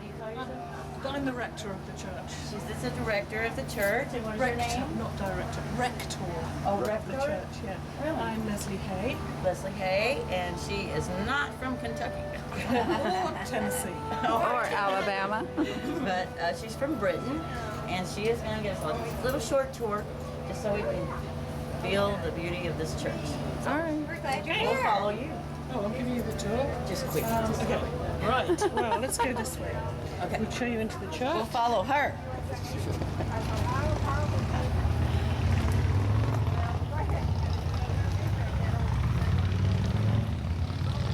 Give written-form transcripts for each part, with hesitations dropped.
What do you call yourself? I'm the rector of the church. She's the director of the church, and what is your name? Not director, rector. Oh, Of the rector? church, yeah. Really? I'm Lesley Hay. Lesley Hay, and she is not from Kentucky. Or Tennessee. Or Alabama. But she's from Britain, and she is going to give us a little short tour just so we can feel the beauty of this church. All right. We're glad you're here. We'll follow you. Oh, I'll give you the tour. Just quick. Okay, right. Well, let's go this way. Okay. We'll show you into the church. We'll follow her.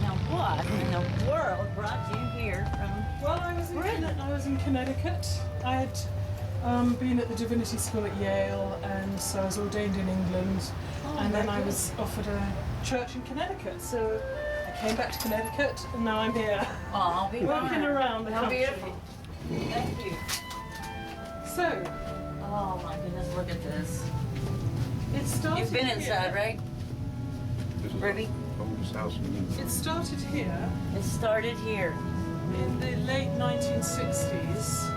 Now, what in the world brought you here from? Well, I was in Connecticut. I had been at the Divinity School at Yale, and so I was ordained in England. And then I was offered a church in Connecticut, so I came back to Connecticut, and now I'm here. Oh, I'll be Walking around the How country. beautiful. Thank you. So, Oh my goodness, look at this. it started You've been here. inside, right? This is Ruby? the oldest house in It started here It started here. in the late 1960s.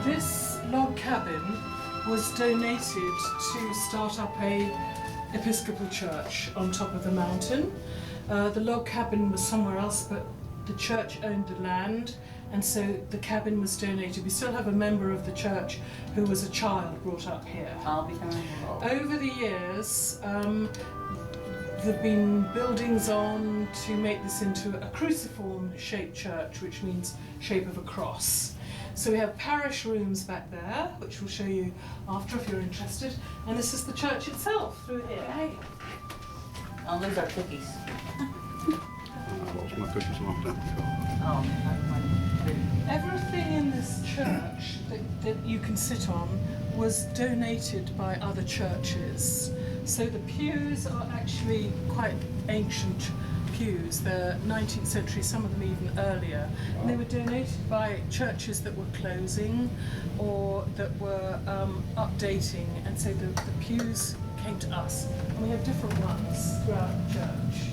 This log cabin was donated to start up a Episcopal church on top of the mountain. The log cabin was somewhere else, but the church owned the land, and so the cabin was donated. We still have a member of the church who was a child brought up here. I'll be coming. Over the years, there have been buildings on to make this into a cruciform shaped church, which means shape of a cross. So we have parish rooms back there, which we'll show you after if you're interested. And this is the church itself through here. Okay. I'll lose our cookies. I lost my cookies a long time ago. Oh, my Everything in this church that you can sit on was donated by other churches. So the pews are actually quite ancient pews. They're 19th century, some of them even earlier. And they were donated by churches that were closing or that were updating. And so the pews came to us. And we have different ones throughout the church.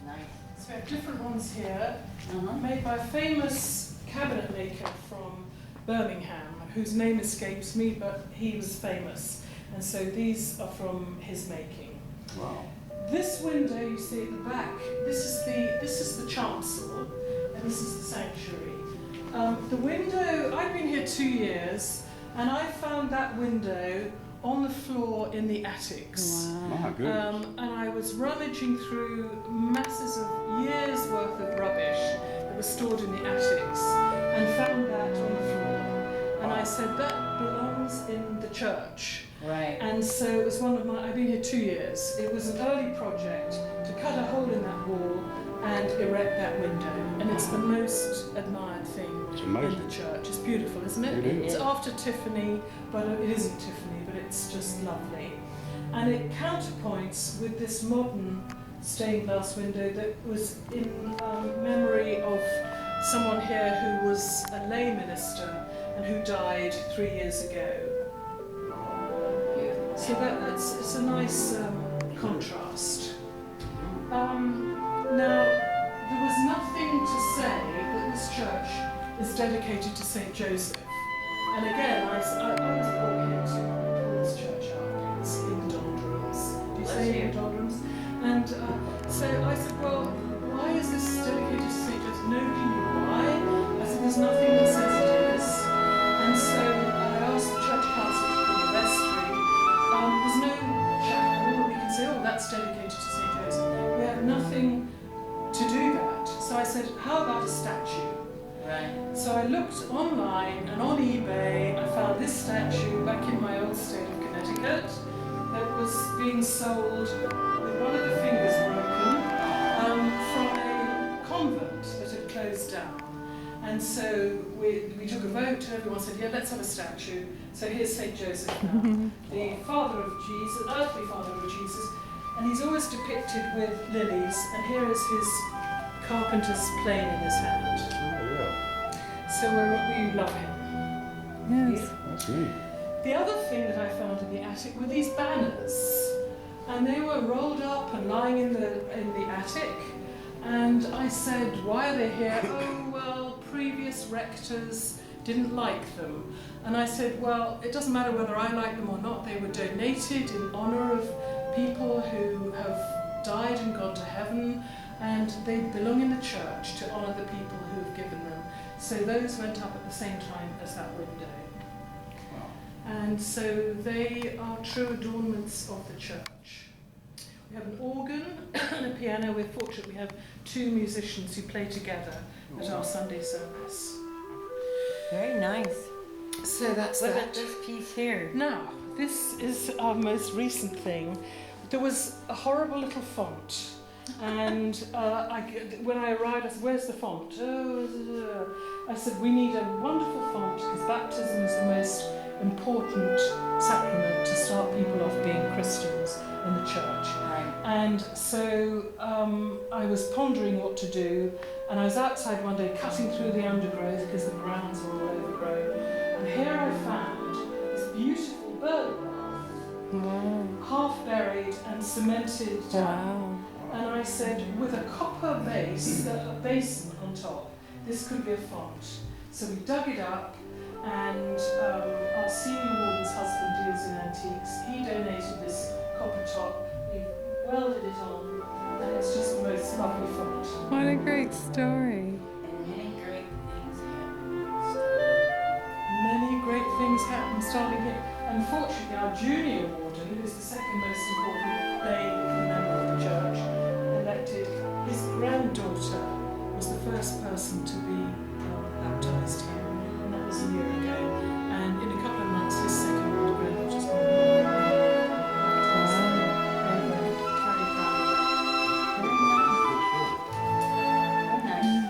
Nice. So we have different ones here, Uh-huh. made by a famous cabinet maker from Birmingham, whose name escapes me, but he was famous. And so these are from his making. Wow. This window you see at the back, this is the chancel, and this is the sanctuary. The window, I've been here 2 years, and I found that window on the floor in the attics. My goodness. And I was rummaging through masses of years worth of rubbish that was stored in the attics and found that on the floor. And I said, that belongs in the church. Right. And so it was one of my, I've been here 2 years. It was an early project to cut a hole in that wall and erect that window. And it's the most admired thing It's in amazing. the church. It's beautiful, isn't it? It is. It's after Tiffany, but it isn't Tiffany, but it's just lovely. And it counterpoints with this modern stained glass window that was in memory of someone here who was a lay minister and who died 3 years ago. So it's a nice contrast. Now, there was nothing to say that this church is dedicated to St. Joseph. And again, I was brought here to pull this church up. It's in the doldrums. Do you say in the doldrums? And so I said, well, why is this dedicated to St. Joseph? Nobody knew why. I said, there's nothing that says it is. And so I asked the church council to put a vestry. There's no chapel that we can say, oh, that's dedicated to St. Joseph. We have nothing to do that. So I said, how about a statue? Right. So I looked online and on eBay, I found this statue back in my old state of Connecticut that was being sold with one of the fingers broken from a convent that had closed down. And so we took a vote and everyone said, yeah, let's have a statue. So here's St. Joseph now, the father of Jesus, earthly father of Jesus, and he's always depicted with lilies, and here is his carpenter's plane in his hand. Oh, yeah. So we love him. Yes. That's neat. The other thing that I found in the attic were these banners, and they were rolled up and lying in the attic. And I said, why are they here? Oh, well, previous rectors didn't like them. And I said, well, it doesn't matter whether I like them or not. They were donated in honour of people who have died and gone to heaven, and they belong in the church to honour the people who have given them. So those went up at the same time as that window. And so they are true adornments of the church. We have an organ and a piano. We're fortunate we have two musicians who play together at our Sunday service. Very nice. So that's What that. about this piece here? Now, this is our most recent thing. There was a horrible little font. And when I arrived, I said, where's the font? I said, we need a wonderful font because baptism is the most important sacrament to start people off being Christians in the church. Right. And so I was pondering what to do, and I was outside one day cutting through the undergrowth because the grounds were all overgrown. And here I found this beautiful bird bath, half buried and cemented down. And I said, with a copper base, a basin on top, this could be a font. So we dug it up, and our senior warden's husband deals in antiques. He donated this copper top. We welded it on, and it's just the most lovely font. What a great story. And many great things happen. Many great things happen starting here. Unfortunately, our junior warden, who is the second most important lay member of the church, elected, his granddaughter was the first person to be baptised here, and that was a year ago. And in a couple of months, his second granddaughter's going to be baptised. Very proud of that. Very nice.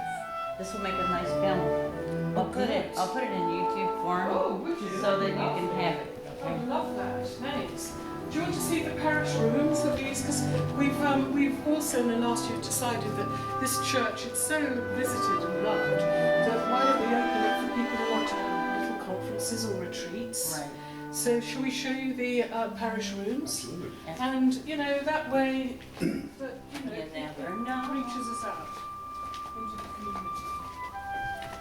This will make a nice film. I'll put it in YouTube form Oh, would you? so that you can have it. I Okay. love that. Thanks. Do you want to see the parish rooms of these? Because we've also in the last year decided that this church is so visited and loved that why don't we open it for people who want to have little conferences or retreats? Right. So shall we show you the parish rooms? Absolutely. And that way that You never know. reaches us out into the community.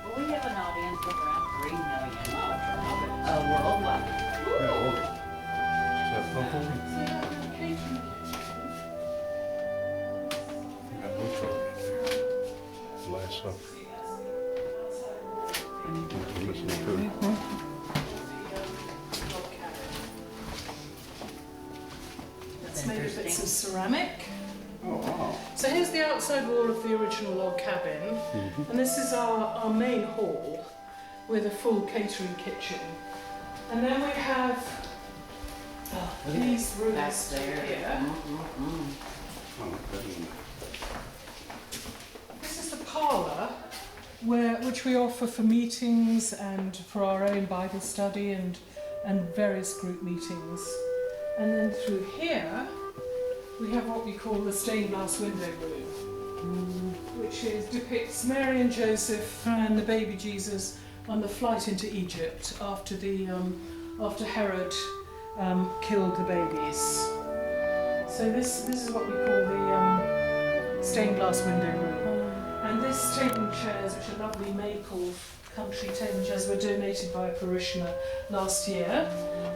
Well, we have an audience of around 3 million worldwide. Yeah, well, is that purple? So you have a catering kitchen. That looks like Last Supper. I'm missing two. It's made of bits of ceramic. Oh, wow. So here's the outside wall of the original log cabin, and this is our main hall with a full catering kitchen. And then we have these rooms Back there. here. Oh, that is nice. This is the parlour, which we offer for meetings and for our own Bible study and various group meetings. And then through here, we have what we call the stained glass window room, which depicts Mary and Joseph and the baby Jesus on the flight into Egypt after after Herod killed the babies. So this is what we call the stained glass window room. And this table and chairs, which are lovely maple country table and chairs, were donated by a parishioner last year.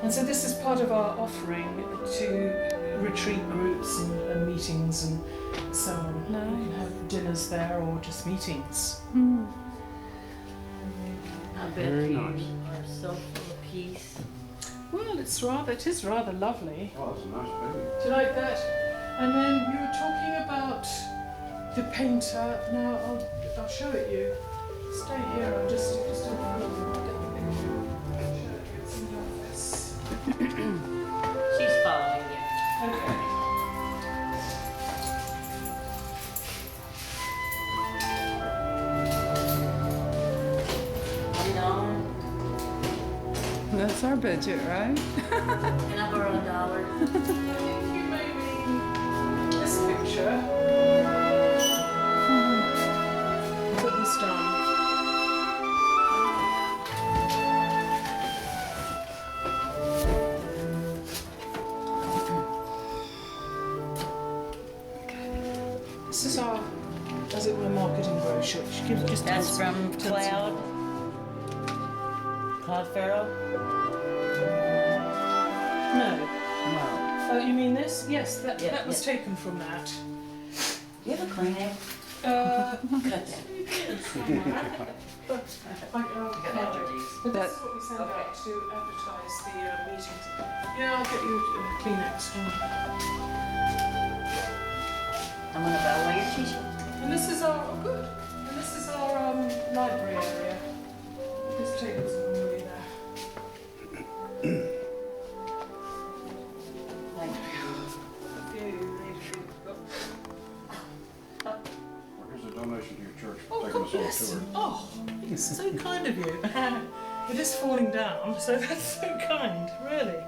And so this is part of our offering to retreat groups and meetings and so on. Nice. You can have dinners there or just meetings. I bet Very you nice. are so full of peace. Well, it is rather lovely. Oh, that's a nice baby. Do you like that? And then you were talking about the painter. Now I'll show it you. Stay here. I'll just have a look. I'll get the picture. Show it you. It's in the office. She's following you. Okay. That's our budget, right? Can I borrow $1? I think you maybe this picture. Put this down. This is our at my marketing brochure. She gives just That's tells- from tells you. Cloud Pharaoh? No. No. Oh, you mean this? Yes, that Yeah, was yeah. taken from that. Do you have a Kleenex? Cut Cut that. But Got allergies. this That- is what we send Okay. out to advertise the meetings. Yeah, I'll get you a Kleenex. I'm gonna bow away your t-shirt. And this is our good. And this is our library area. This table's normally there. Thank you. Here's a donation to your church for Oh, taking God us on a bless tour. you. Oh, it's so kind of you. It is falling down, so that's so kind, really.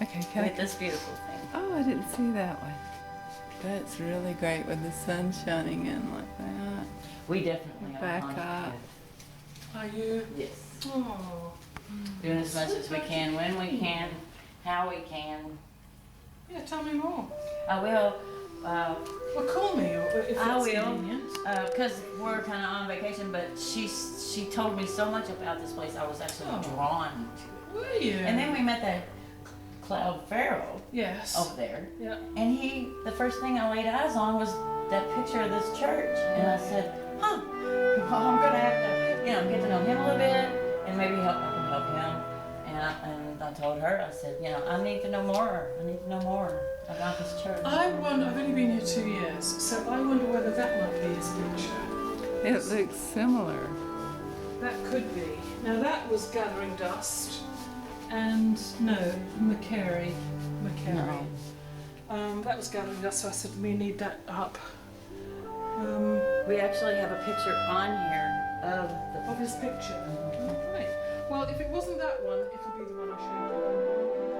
Okay, Look can at I? this beautiful thing. Oh, I didn't see that one. That's really great with the sun shining in like that. We definitely are Back conscious up. of- Are you? Yes. Oh. Doing as much as we can, when we can, how we can. Yeah, tell me more. I will, Well, call me if I it's will. convenient. because we're kind of on vacation, but she told me so much about this place I was actually Oh. drawn to it. Were you? And then we met that Cloud Pharaoh Yes. over there. Yeah. And the first thing I laid eyes on was that picture of this church. And I said, huh, well, I'm going to have to, get to know him a little bit and maybe I can help him. And I told her, I said, I need to know more. I need to know more about this church. I wonder, I've only been here 2 years, so I wonder whether that might be his picture. It looks similar. That could be. Now that was Gathering Dust, and no, McCary. No. That was Gathering Dust, so I said we need that up. We actually have a picture on here of Of his picture. Right. Well, if it wasn't that one, it'll be the one I showed you.